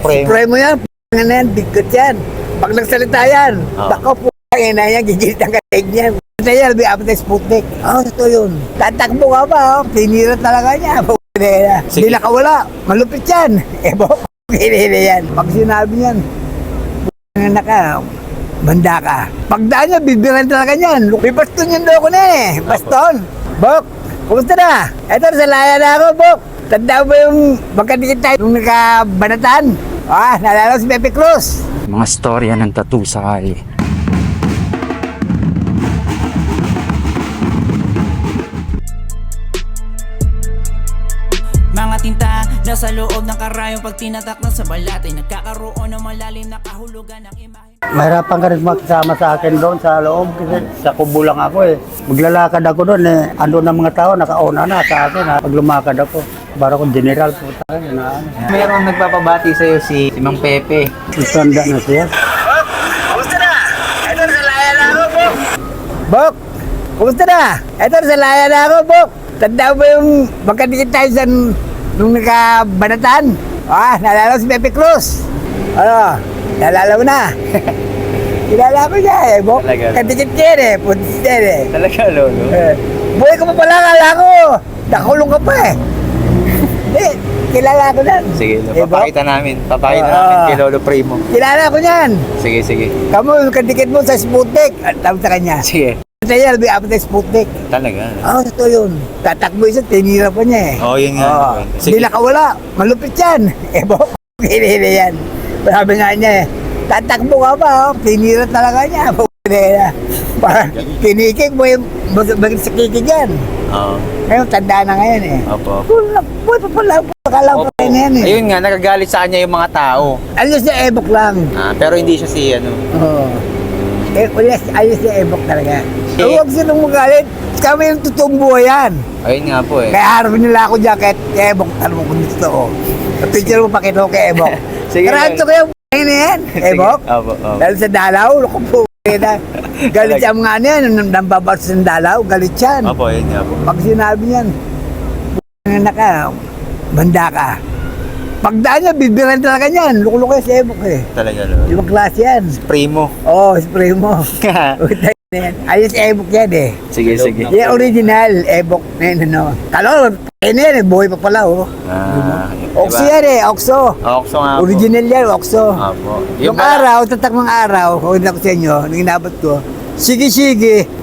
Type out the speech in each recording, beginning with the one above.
Supremo yan. P***an na yan, bigot yan. Pag nagsalita yan, bako p***an na yan, gigilit ang katig niya. Kasi yan, may apatay Sputnik. Ito yun. Tatakbo ka pa, tinira talaga niya. Hindi nakawala, malupit yan. P***an yan. Pag sinabi niyan, p***an na ka, banda ka. Pagdaan niya, bibiran talaga niyan. May baston yan daw ko na eh. Baston. Bok, kumusta na? Ito, nasalaya na ako, Bok. Tanda mo yung magkadikit tayo nung nakabanatan? Nalala si Pepe Cruz. Mga storya ng tattoo sa kali. Mga tinta nasa loob ng karayong pag tinatak na sa balat ay nagkakaroon ng malalim na kahulugan ng imahe. Mahirapan ka rin makisama sa akin doon sa loob kasi sa kubo lang ako eh. Maglalakad ako doon eh. Ando ng mga tao, nakauna na sa akin ha. Pag lumakad ako, para akong general po tayo na ano. Mayroong nagpapabati sa'yo si Mang Pepe. Isanda na siya. Kumusta na? Ito, nasalaya na ako, Bok. Bok, kumusta na? Ito, nasalaya na ako, Bok. Tanda mo yung magkadikit tayo sa nung nakabanatan? Nalala si Pepe Cruz. Nalala mo na. Kilala ko niya eh, Bok. Kadikit yan eh, puntis yan eh. Talaga, Lolo? Buhay ko pa pala, kala ko. Nakulong ka pa eh. Kilala ko na. Sige, papakita namin. Papakita namin kay Lolo Primo. Kilala ko niyan. Sige, sige. Kamu, yung kadikit mo sa Sputnik. Tawag sa kanya. Sige. Kaya may apatay Sputnik. Talaga? Ito yun. Tatakbo isa, tinira pa niya eh. Yun nga. Hindi nakawala. Malupit yan. Bok, yan. Sabi nga niya eh, tatakbo ka pa, tinira talaga niya. Parang kinikik mo yung bakit sa kikik yan. Ngayon, tanda na ngayon eh. Opo. Buhay pa pala, pakalang pa rin yan eh. Ayun nga, nagagalit sa kanya yung mga tao. Alis na Ebok lang. Pero hindi siya si ano. Alis na Ebok talaga. Huwag silang magalit. Kami yung totoong buhay yan. Ayun nga po eh. Kaya harap nila ako dyan kahit kay Ebok. Tanong mo kung gusto ko. Picture mo pakita ko kay Ebok. Sige. Karanto ko yung na yan, Ebok. Opo. Dahil sa dalaw, loko po. Galit siya mga ano yan, nambabatos ng dalaw, galit yan. Opo, yun nga po. Pag sinabi niyan, na ka, banda ka. Pagdaan niya, bibiran talaga niyan. Loko-loko yan si Ebok eh. Talaga, Lolo. Ibang klase yan. Primo. Spray mo. Ayos Ebok yan eh. Sige, sige. Yan original, Ebok na yun, ano. Talo, yan eh, buhay pa pala oh. Oxo yan eh, Oxo. Oxo nga po. Original yan, Oxo. Opo. Yung araw, tatakmang araw, huwag na ko sa inyo, nang inabot ko. Sige,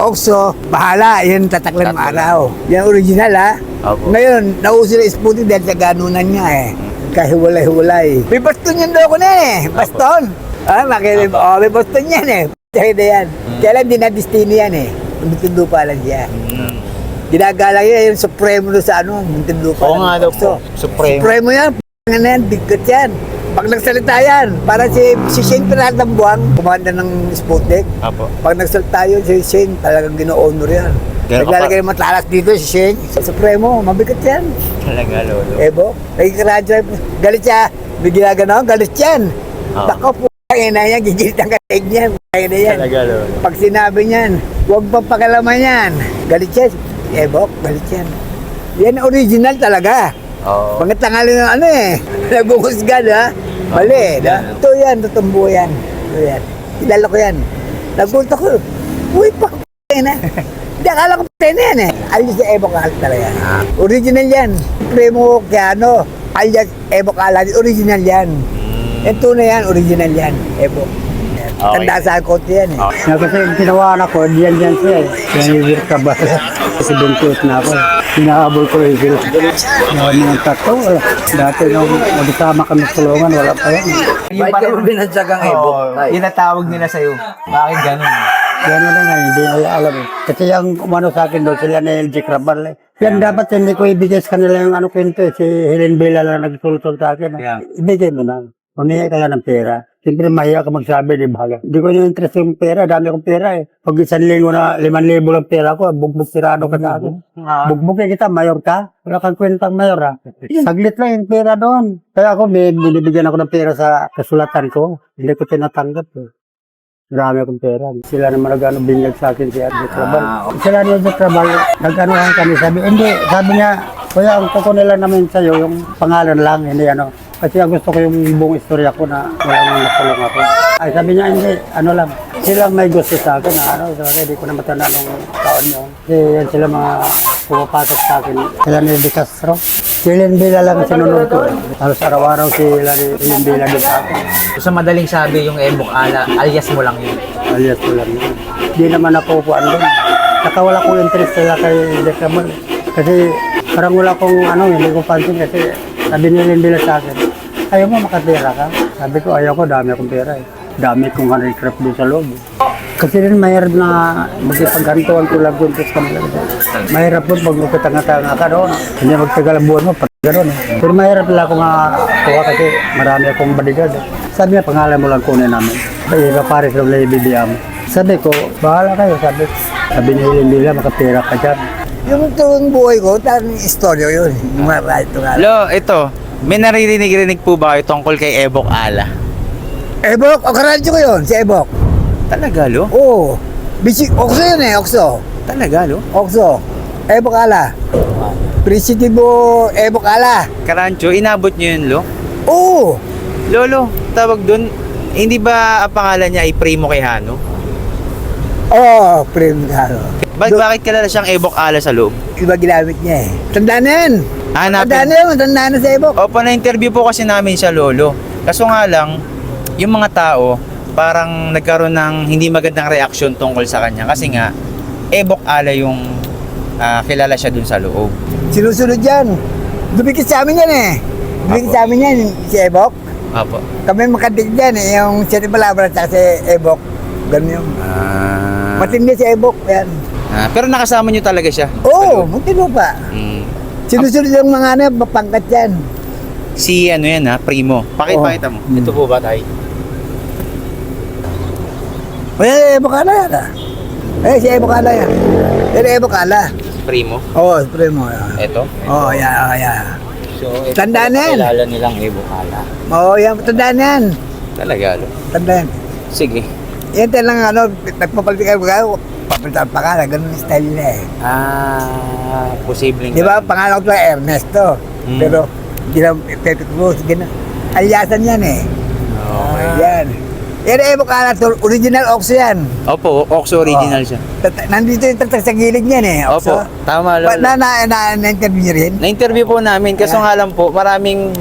Oxo, bahala, yan tataklan ng araw. Yan original ha. Opo. Ngayon, nauso na Sputnik dahil sa ganunan niya eh. Kahiwalay-hiwalay. May baston yan daw ko na eh, baston. May baston yan eh. Pakita yan. Kaya lang, di na destiny yan eh. Muntinlupa pa lang siya. Ginagalang yan, yung Supremo doon sa ano, Muntinlupa pa lang. Oo nga daw po, Supremo. Supremo yan, p***an na yan, bigot yan. Pag nagsalita yan, para si Shane Pinatang Buwang, kumanda ng Sputnik. Apo. Pag nagsalita yun, si Shane, talagang gino-honor yan. Naglalagay ng matalas dito si Shane. Sa Supremo, mabigat yan. Talaga, Lolo. Ebok, nagkikaradyo, galit siya. May ginagano, galit yan. Bako po, na yan, gigilit ang katig niya. Na yan. Talaga, Lolo. Pag sinabi niyan, huwag pa pakalaman yan. Galit siya. Ebok, galit yan. Yan original talaga. Mga tangali ng ano eh. Naguhusgan ha. Mali. Ito yan, tutumbo yan. Ito yan. Kilala ko yan. Nagulat ako. Uy, na. Hindi, akala ko na yan eh. Alias na Ebok Alat talaga. Original yan. Primo Keano. Alias Ebok Alat. Original yan. Ito na yan, original yan. Ebok. Tanda sa konti yan eh. Kasi ginawa na ko, diyan siya eh. Pinahihir ka ba? Kasi 28 na ako. Pinahabol ko yung hir. Mga tato. Dati nung magkasama kami sa tulungan, wala pa yan. Yung pala mo binadyagang Ebok, inatawag nila sa'yo. Bakit ganun? Gano'n na nga, hindi nila alam eh. Kasi yung umano sa akin doon, sila na LG Crabal eh. Yan dapat hindi ko ibigay sa kanila yung ano kwento eh. Si Helen Bella lang nagtultol sa akin. Ibigay mo na. Humingi ka lang ng pera. Siyempre mahiya ka magsabi, di ba? Hindi ko yung interest yung pera, dami kong pera eh. Pag 1,000 na 5,000 lang pera ko, bugbog tirado ka sa akin. Bugbog kita, mayor ka. Wala kang kwentang mayor ha. Saglit lang yung pera doon. Kaya ako, may binibigyan ako ng pera sa kasulatan ko. Hindi ko tinatanggap eh. Marami akong pera. Sila naman binyag sa akin si Arjo Trabal. Sila niya sa Trabal, nag-anuhan kami. Sabi niya, kuya, ang kukunin lang namin sa'yo, yung pangalan lang, hindi ano. Kasi ang gusto ko yung buong istorya ko na walang nakulong ako. Ay sabi niya, hindi, ano lang. Silang may gusto sa akin na ano, sabi, di ko na matanda nung taon yun. Kasi yan sila mga pumapasok sa akin. Sila ni De Castro. Si Helen Villa lang sinunod ko. Halos araw-araw si Helen Villa din sa akin. Sa madaling sabi, yung Ebok Ala, alias mo lang yun. Alias ko lang yun. Di naman ako upuan doon. Saka wala akong interest sila kay De Castro. Kasi parang wala akong ano, hindi ko pansin kasi sabi ni Helen Villa sa akin, ayaw mo makatira ka? Sabi ko, ayaw ko, dami akong pera eh. Dami kong handicraft doon sa loob. Kasi rin mahirap na magpaghantuan ko lang doon sa kanila. Mahirap po pag magkatanga-tanga ka doon. Hindi magtagal ang buwan mo pag gano'n. Pero mahirap lang ako kuha kasi marami akong bodyguard. Sabi niya, pangalan mo lang kunin namin. Iba pares lang na ibibigyan mo. Sabi ko, bahala kayo. Sabi ni Helen Villa, makapira ka dyan. Yung tuwing buhay ko, tamang istorya yun. Ito nga. Lo, ito. May naririnig-rinig po ba kayo tungkol kay Ebok Ala? Ebok, o karadyo ko yun, si Ebok. Talaga, Lo? Oo. Okso yun eh, Okso. Talaga, Lo? Okso. Ebok Ala. Prinsitibo Ebok Ala. Karancho, inabot nyo yun, Lo? Oo. Lolo, tawag dun, hindi ba ang pangalan niya ay Primo Quijano? Oo, Primero. Bakit kilala siyang Ebok Ala sa loob? Iba ginamit niya eh. Tandaan na yan. Tandaan Hanapin. na yun, tandaan na sa Ebok. Opo, na-interview po kasi namin siya, Lolo. Kaso nga lang, yung mga tao, parang nagkaroon ng hindi magandang reaksyon tungkol sa kanya. Kasi nga, Ebok Ala yung kilala siya dun sa loob. Sinusunod yan. Dumikit sa amin yan eh. Dumikit Apo. sa amin yan, si Ebok. Opo. Kami makadig dyan eh, yung City Balabra at si Ebok. Ganun yun. Matindi si Ebok, yan. Pero nakasama niyo talaga siya? Oo, matindi pa. Mm. Sinusunod yung mga ano, mapangkat yan. Si ano yan Primo. Pakita mo. Ito po ba tayo? Eh, Ebok Ala yan ah. Si Ebok Ala yan. Ebok Ala. Primo? Oo, primo yan. Ito? Oo, yan. So, Tandaan na yan. kilala nilang Ebok Ala. Oo, yan, tandaan yan. Talaga, Lo. Tandaan. Sige. Yan talagang ano, nagpapalitan ka, papalitan pa ka, ganun yung style niya eh. Posibleng. Di ba, pangalan ko ito Ernesto. Mm. Pero, hindi lang Pepe Cruz, gano'n. Alyasan yan eh. Okay. Yan. Yan Ebok Ala, original Oxo yan. Opo, Oxo original siya. Nandito yung tatak sa gilid niyan eh, Oxo. Opo, tama, Lolo. Na-interview niyo rin? Na-interview po namin, kaso nga lang po, maraming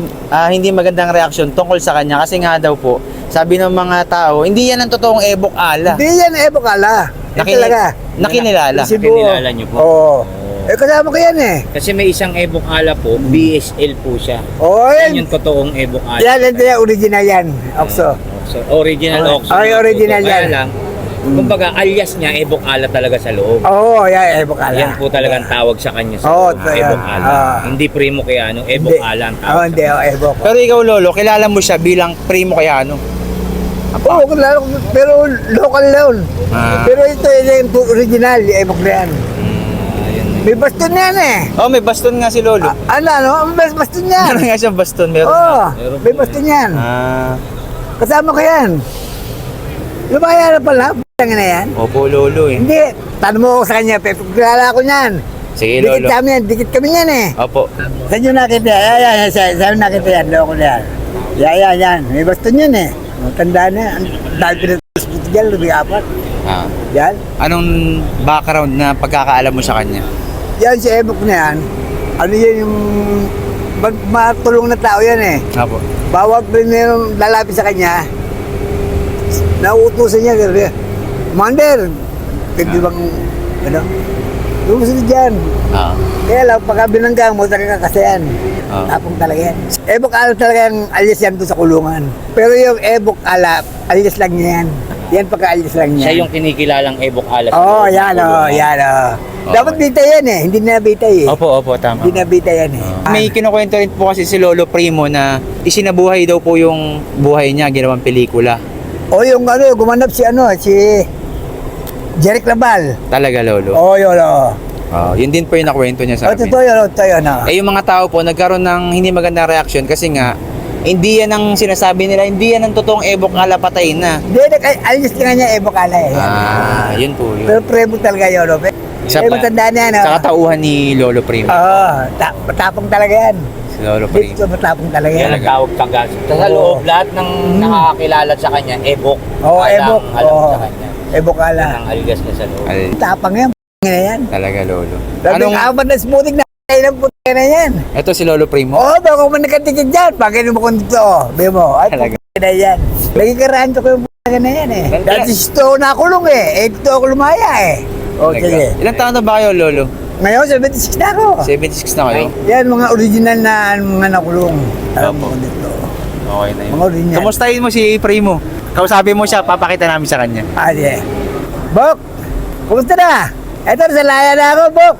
hindi magandang reaksyon tungkol sa kanya kasi nga daw po, sabi ng mga tao, hindi yan ang totoong Ebok Ala. Hindi yan Ebok Ala. Yan talaga. Nakinilala. Cebu. Nakilala niyo po? Oo. Eh, kasama ko yan eh. Kasi may isang Ebok Ala po, BSL po siya. Oo, Yan yan. yung totoong Ebok Ala. Yan, original yan, Oxo. So, original Oxo. Ay, original Kaya yan. lang, kumbaga alias niya Ebok Ala talaga sa loob. Oo, yan, Ebok Ala. Yan po talagang tawag sa kanya sa Oo, loob, ito yan. Ebok Ala. Hindi Primo Quijano, Ebok Ala ang Oo, tawag. hindi, Ebok. Pero ikaw, Lolo, kilala mo siya bilang Primo Quijano. Oo, kilala ko, pero local lang. Ah. Pero ito yung original, yung Ebok na yan. May baston yan eh. Oh, may baston nga si Lolo. Ano? May baston yan. Meron nga siyang baston, meron Oo, nga. may baston yan. Kasama ko yan. Lumaya na pala, p***ang na yan. Opo, Lolo eh. Hindi, tanong mo ako sa kanya, pero kilala ko niyan. Sige, Dikit Lolo. kami yan, dikit kami yan eh. Opo. Saan nyo nakita yan? Yan, saan nakita yan? Loko na yan. Yan. May baston yan eh. Tandaan na yan. Dahil pinag-hospital dyan, lumiapat. Yan. Anong background na pagkakaalam mo sa kanya? Yan si Ebok na yan. Ano yan yung matulong na tao yan eh. Opo. Bawat mayroong lalapit sa kanya, nauutusan niya. Commander, pwede bang, ano? Lumusunod dyan. Kaya lang, pagka binanggang mo, talaga kasi yan. Tapong talaga yan. Ebok Ala talaga yung alias yan doon sa kulungan. Pero yung Ebok Ala, alias lang niya yan. Yan pagka-alias lang niya. Siya yung kinikilalang Ebok Ala. Oo, yan o, yan o. Dapat bitay yan eh, hindi na bitay eh. Opo, tama. Hindi na bitay yan eh. May kinukwento rin po kasi si Lolo Primo na isinabuhay daw po yung buhay niya, ginawang pelikula. O yung ano, gumanap si Jeric Labal. Talaga, Lolo. Oo, yun o. Yun din po yung nakwento niya sa amin. Totoo yun, totoo yun. Eh yung mga tao po nagkaroon ng hindi magandang reaksyon kasi nga hindi yan ang sinasabi nila, hindi yan ang totoong Ebok Ala, patayin na. Hindi, alis nga niya Ebok Ala eh. Yun po yun. Pero premo talaga yun, no? Sa Premo tandaan yan, no? Sa katauhan ni Lolo Primo. Oo, matapang talaga yan. Si Lolo Primo. Dito matapang talaga Yan yan. ang tawag tagas. Sa Oo. loob, lahat ng nakakakilala sa kanya, ebok. Oo, Alang- ebok. Alam Oo. sa kanya. Ebokala. Yan ang aligas niya sa loob. Ay, Tapang yan. Na yan. talaga Lolo. Labing apat na smoothie na kain ng puti na yan. Ito si Lolo Primo. Oo, baka man nakatikid dyan. Bakit mo kung dito? Bimo mo. Ay, Talaga. puti na yan. Lagi karanto ko yung puti na yan eh. Ganda. Dati ito nakulong eh. Ito ako lumaya eh. O, Talaga. sige. Ilang taon na ba kayo, Lolo? Ngayon, 76 na ako. 76 na kayo? Yan, mga original na mga nakulong. Alam mo Opo. dito. Okay na yun. Mga original. Kamustahin mo si Primo? Kausapin mo siya, papakita namin sa kanya. Ah, yeah. Bok, kumusta na? Eto, sa laya na ako, Bok.